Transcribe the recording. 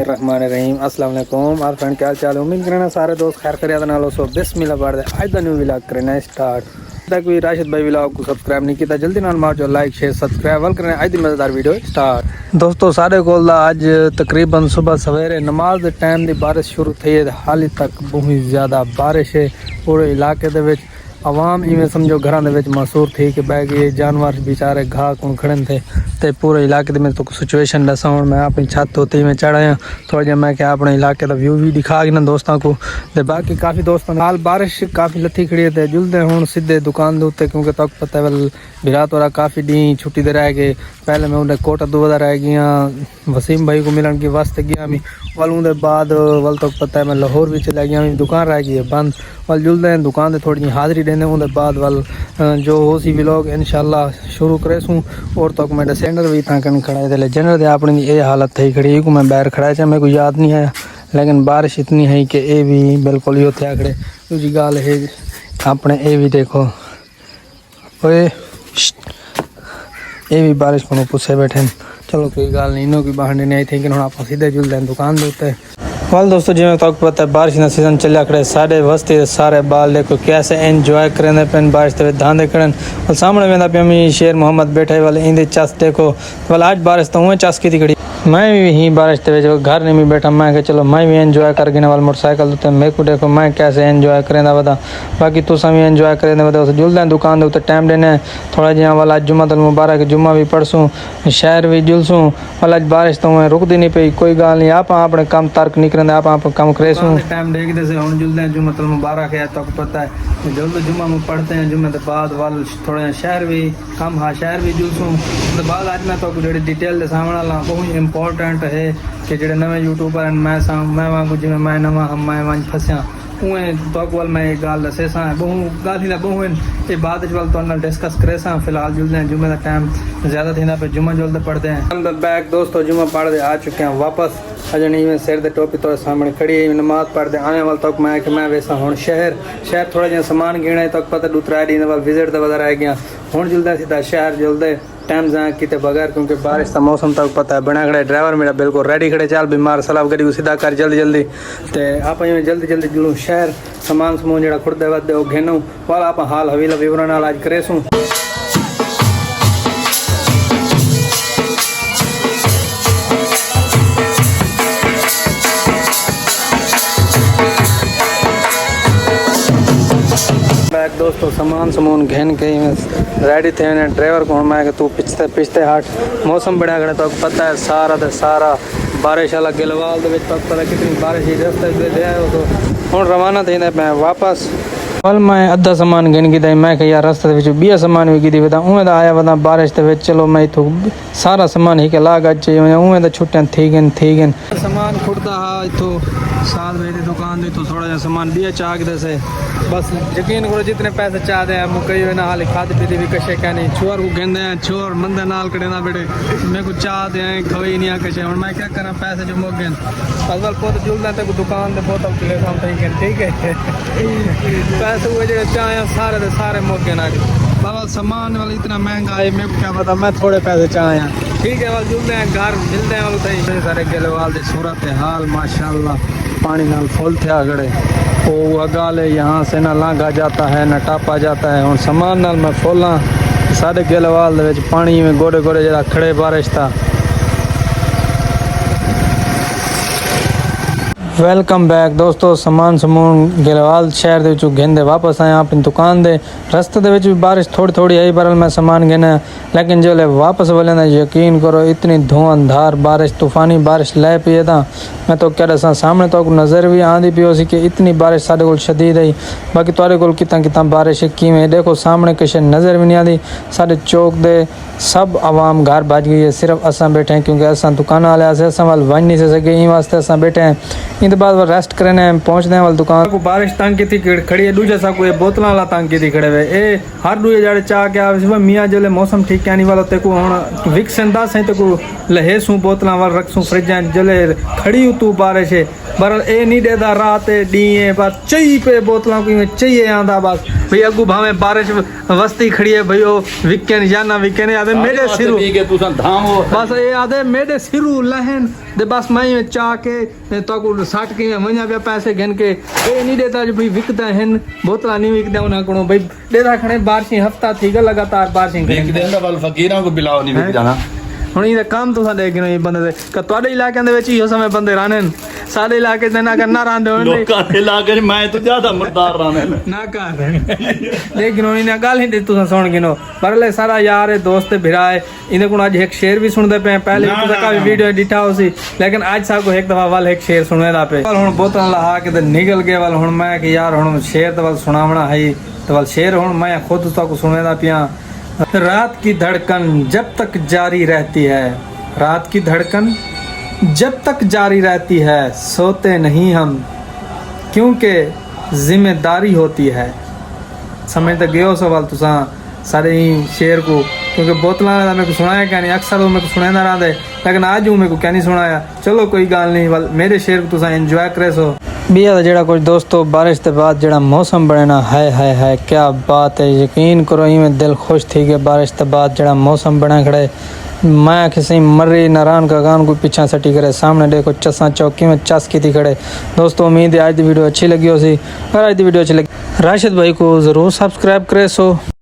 बिस्मिल्लाहिर्रहमानिर्रहीम अस्सलाम वालेकुम और फ्रेंड क्या चाल उम्मीद करना सारे दोस्त खैर खैरियत नाल सो बिस्मिल्लाह पढ़ दे आज दा न्यू व्लॉग करना स्टार्ट तक भी राशिद भाई व्लॉग को सब्सक्राइब नहीं किया जल्दी नाल मार जो लाइक शेयर सब्सक्राइब वल करना आज दी मजेदार वीडियो स्टार्ट दोस्तों सारे कोल आज तकरीबन सुबह सवेरे नमाज दे टाइम दी बारिश शुरू थई है हाली तक बहुत ज़्यादा बारिश है पूरे इलाके दे विच आवाम इवें समझो घर मसूर थी कि बह गए जानवर बेचारे घाह कुण खड़न थे ते पूरे इलाके में तो सिचुएशन दसा हूँ मैं अपनी छत होती में चढ़ाया थोड़ा जहा मैं क्या अपने इलाके का व्यू भी दिखा ना दोस्तों को ते बाकी काफ़ी दोस्तों हाल बारिश काफ़ी लथी खड़ी है जुलते हूँ सीधे दुकान के उत्ते क्योंकि तक पता है वल विरात वाला काफ़ी डी छुट्टी दे रह गए पहले मैं उन्हें कोटा दुबदा रह गया वसीम भाई को मिलन के वास्ते गया मैं वल उनके बाद वल तक पता है मैं लाहौर भी चला गया मेरी दुकान रह गई है बंद वल जुलते हैं दुकान से थोड़ी हाज़री देने उनके बाद वल जो हो सी व्लॉग इंशाल्लाह शुरू करे सूँ और तक मैं सेंडर भी था कन खड़ा है जनरल अपनी ये हालत थी खड़ी को मैं बाहर खड़ा है मेरे को याद नहीं आया लेकिन बारिश इतनी है कि ये भी बिल्कुल ही थे खड़े दूसरी गाल है अपने ये भी देखो ये भी बारिश को पुछे बैठे चलो कोई गल नहीं इन्हों की बहाने नहीं आई थी कि हम आप सीधे जुलते हैं दुकान के उत्ते वाल दोस्तों जिमें तक पता है बारिश का सीजन चलिया खड़े साढ़े वस्ती सारे बाल देखो कैसे एंजॉय करें पेन बारिश के धांधे करन और सामने वेंदा पे अमी शेर मोहम्मद बैठे वाले इंदे चस देखो वाल आज बारिश तो उहें चस की थी खड़ी मैं भी ही बारिश के घर नहीं भी बैठा मैं कि चलो मैं भी एंजॉय कर गिने वाल मोटरसाइकिल उत्ते मेरे को देखो मैं कैसे एंजॉय करेंदा बता बाकी तुसा भी एंजॉय करेंदा बता जुलदे दुकान के उत्ते टाइम देने थोड़ा जिहा वाल आज जुम्मतुल मुबारक जुम्मा भी पढ़सूँ शहर भी जुलसूँ वाल आज बारिश तो उहें रुकती नहीं पई कोई गल नहीं आप अपने कम तर्क नहीं करेंदे आप कम करेसूँ टाइम देखते से हुण जुलदे जुम्मतुल मुबारक है तो पता है जल्द जुम्मा में पढ़ते हैं जुम्मे के बाद वाल थोड़ा शहर भी कम हाँ शहर भी जुलसूँ उसके बाद आज मैं तो जी डिटेल के सामने ला बहुत इंपॉर्टेंट है कि जो नवे यूट्यूबर मैं वांगू जिमें मैं नवा हम मैं वंज फसिया उहें तक वाल मैं एक गाल दसे सा बहु गाल बहु ये बाद वाल तो डिस्कस करे सा फिलहाल जुलते हैं जुम्मे का टाइम ज़्यादा थी पे जुम्मा जुलते पढ़ते हैं बैक दोस्तों जुम्मा पढ़ते आ चुके हैं वापस अजन इवें सिर दे टोपी तो सामने खड़ी नमाज पढ़ते आने वाल तक मैं वैसा हूँ शहर थोड़ा जहा समान गिना तक पता दूसरा डी वाल विजिट तो बता रह गया हूँ जुलते सीधा शहर जुलते टाइम जहाँ कितने बगैर क्योंकि बारिश का मौसम तक पता है बना खड़े ड्राइवर मेरा बिल्कुल रेडी खड़े चल बीमार सलाब गड्डी को सीधा कर जल्दी तो आप जल्दी जुलूँ शहर समान समून जो खुड़ते वधते वो घेनूँ वाल आप हाल हवीला विवरण आज करेसूँ दोस्तों सामान समून घेन के रेडी थे ड्राइवर को मैं कि तू पिछते हट मौसम बड़ा खड़ा तो पता है सारा बारिश वाला गिलवाल के पता कितनी बारिश रस्ते दे आयो तो हूँ रवाना थी मैं वापस कल मैं अद्धा सामान गिन गी मैं कि यार रस्ते बिया सामान भी गिदी वधा उवें आया वधा बारिश के चलो मैं इतों सारा सामान ही ला गज उवें तो छुट्टियां थी गन सामान खुड़ता हा इतों साल मेरी दुकान दी तो थोड़ा जहा सामान बिया चाक दे से बस यकीन करो जितने पैसे चाहते हैं मुकई ना हाल खाद पीती भी कशे क्या नहीं छोर को गेंदे हैं छोर मंदे नाल कड़े ना बेटे मेरे को चाहते हैं खवई नहीं कशे और मैं क्या करा पैसे जो मुक गए असल पोत जुलते तक दुकान दे बोतल ले ठीक है पैसे वो जो चाहे सारे मुक गए ना बाबा सामान वाला इतना महंगा है मेरे को क्या पता मैं थोड़े पैसे चाहे ठीक है वाल जुलते हैं घर मिलते हैं वाल सारे गिलवाल की सूरत हाल माशाल्लाह पानी नाल फुल थे गड़े वो अगाल है यहाँ से ना लांघा जाता है ना टापा जाता है और सामान नाल मैं फुला साढ़े गिलवाल पानी में गोडे जरा खड़े बारिश था वेलकम बैक दोस्तों सामान समून गिलवाल शहर के घेंदे वापस आया अपनी दुकान दे रस्ते दे भी बारिश थोड़ी आई बरल मैं सामान गिना लेकिन जो वापस वाले ना यकीन करो इतनी धुआंधार बारिश तूफानी बारिश लै पी था मैं तो कह रहा सामने तो नज़र भी आँदी पी सी कि इतनी बारिश साढ़े को शदीद आई बाकी तुरे को कितना बारिश किमें देखो सामने किसी नज़र भी नहीं आती साढ़े चौक दे सब आवाम घर भज गई है सिर्फ असा बैठे हैं क्योंकि असा दुकान वाले असा वाल वन नहीं से सके इन वास्ते असा बैठे हैं इन बाद वो रेस्ट करने पहुँचने हैं वाल दुकान को बारिश तंग की थी खड़ी है दूजे सा को बोतल वाला तंग की थी खड़े हुए ए हर दूजे जड़े चाह के आवे मियाँ जो मौसम ठीक क्या नहीं वाला तेको हूँ विक्स दस है तेको लहेसूँ बोतल वाल रखसूँ फ्रिज जले खड़ी तू बारिश है बरल ए नहीं देदा रात डी बस चई पे बोतलों को चाहिए आंदा बस भाई अगू भावे बारिश वस्ती खड़ी है भाई विकेन या ना विकेन आदे मेरे सिरू बस ये आदे मेरे सिरू लहन ते बस मैं ये चाह के तो सट के वञा पिया पैसे गिन के ये नहीं देता जो भाई विकदा हैं बोतला नहीं विकदा उन्हें को भाई देता खड़े बारिशें हफ्ता थी गया लगातार बारिशें फकीरां को बिलाओ नहीं विक जाना ਹੁਣ ਇਹਦਾ ਕੰਮ ਤੁਸੀਂ ਦੇਖ ਰਹੇ ਹੋ ਬੰਦੇ ਦੇ ਕਿ ਤੁਹਾਡੇ ਇਲਾਕਿਆਂ ਦੇ ਵਿੱਚ ਇਹੋ ਸਮੇਂ ਬੰਦੇ ਰਹਿੰਦੇ ਨੇ ਸਾਡੇ ਇਲਾਕੇ ਦੇ ਨਾ ਕਰਨਾ ਰਹਿੰਦੇ ਹੋਣ ਲੋਕਾਂ ਦੇ ਇਲਾਕੇ 'ਚ ਮੈਂ ਤਾਂ ਜ਼ਿਆਦਾ ਮਰਦਾਰ ਰਹਿੰਦੇ ਨੇ ਨਾ ਕਰ ਲੇਕਿਨ ਉਹ ਇਹਨਾਂ ਗੱਲ ਹੀ ਤੁਸੀਂ ਸੁਣ ਗਿਨੋ ਪਰਲੇ ਸਾਰਾ ਯਾਰ ਹੈ ਦੋਸਤ ਹੈ ਭਰਾ ਹੈ ਇਹਦੇ ਕੋਲ ਅੱਜ ਇੱਕ ਸ਼ੇਰ ਵੀ ਸੁਣਦੇ ਪਏ ਪਹਿਲੇ ਇੱਕ ਦਾ ਕਾਫੀ ਵੀਡੀਓ ਡਿਟਾ ਹੋ ਸੀ ਲੇਕਿਨ ਅੱਜ ਸਾਕੋ ਇੱਕ ਦਫਾ ਵੱਲ ਇੱਕ ਸ਼ੇਰ ਸੁਣਨੇ ਦਾ ਪਏ ਹੁਣ ਬੋਤਲਾਂ ਲਹਾ ਕੇ ਤੇ ਨਿਕਲ ਗਏ ਵੱਲ ਹੁਣ ਮੈਂ ਕਿ ਯਾਰ ਹੁਣ ਸ਼ੇਰ ਤੇ ਵੱਲ ਸੁਣਾਵਣਾ ਹੈ ਤੇ ਵੱਲ ਸ਼ੇਰ ਹੁਣ ਮੈਂ ਖੁਦ ਤਾਕੋ ਸੁਣਨੇ ਦਾ ਪਿਆ रात की धड़कन जब तक जारी रहती है रात की धड़कन जब तक जारी रहती है सोते नहीं हम क्योंकि जिम्मेदारी होती है समझ तक गए हो सवाल तुसा सारे ही शेर को क्योंकि बोतल मेरे को सुनाया क्या नहीं अक्सर वो मेरे को सुना ना रहा लेकिन आज वो मेरे को क्या नहीं सुनाया चलो कोई गल नहीं वाल मेरे शेर को तुसा एंजॉय करे सो बिया का जड़ा कुछ दोस्तों बारिश के बाद जड़ा मौसम बनना है क्या बात है यकीन करो ही में दिल खुश थी कि बारिश के बाद जड़ा मौसम बना खड़े मैं किसी मर्री नारायण का गान को पीछा सटी करे सामने देखो चसा चौकी में चस की थी खड़े दोस्तों उम्मीद है आज की वीडियो अच्छी लगी हो सी अगर आज की वीडियो अच्छी लगी राशिद भाई को ज़रूर सब्सक्राइब करे सो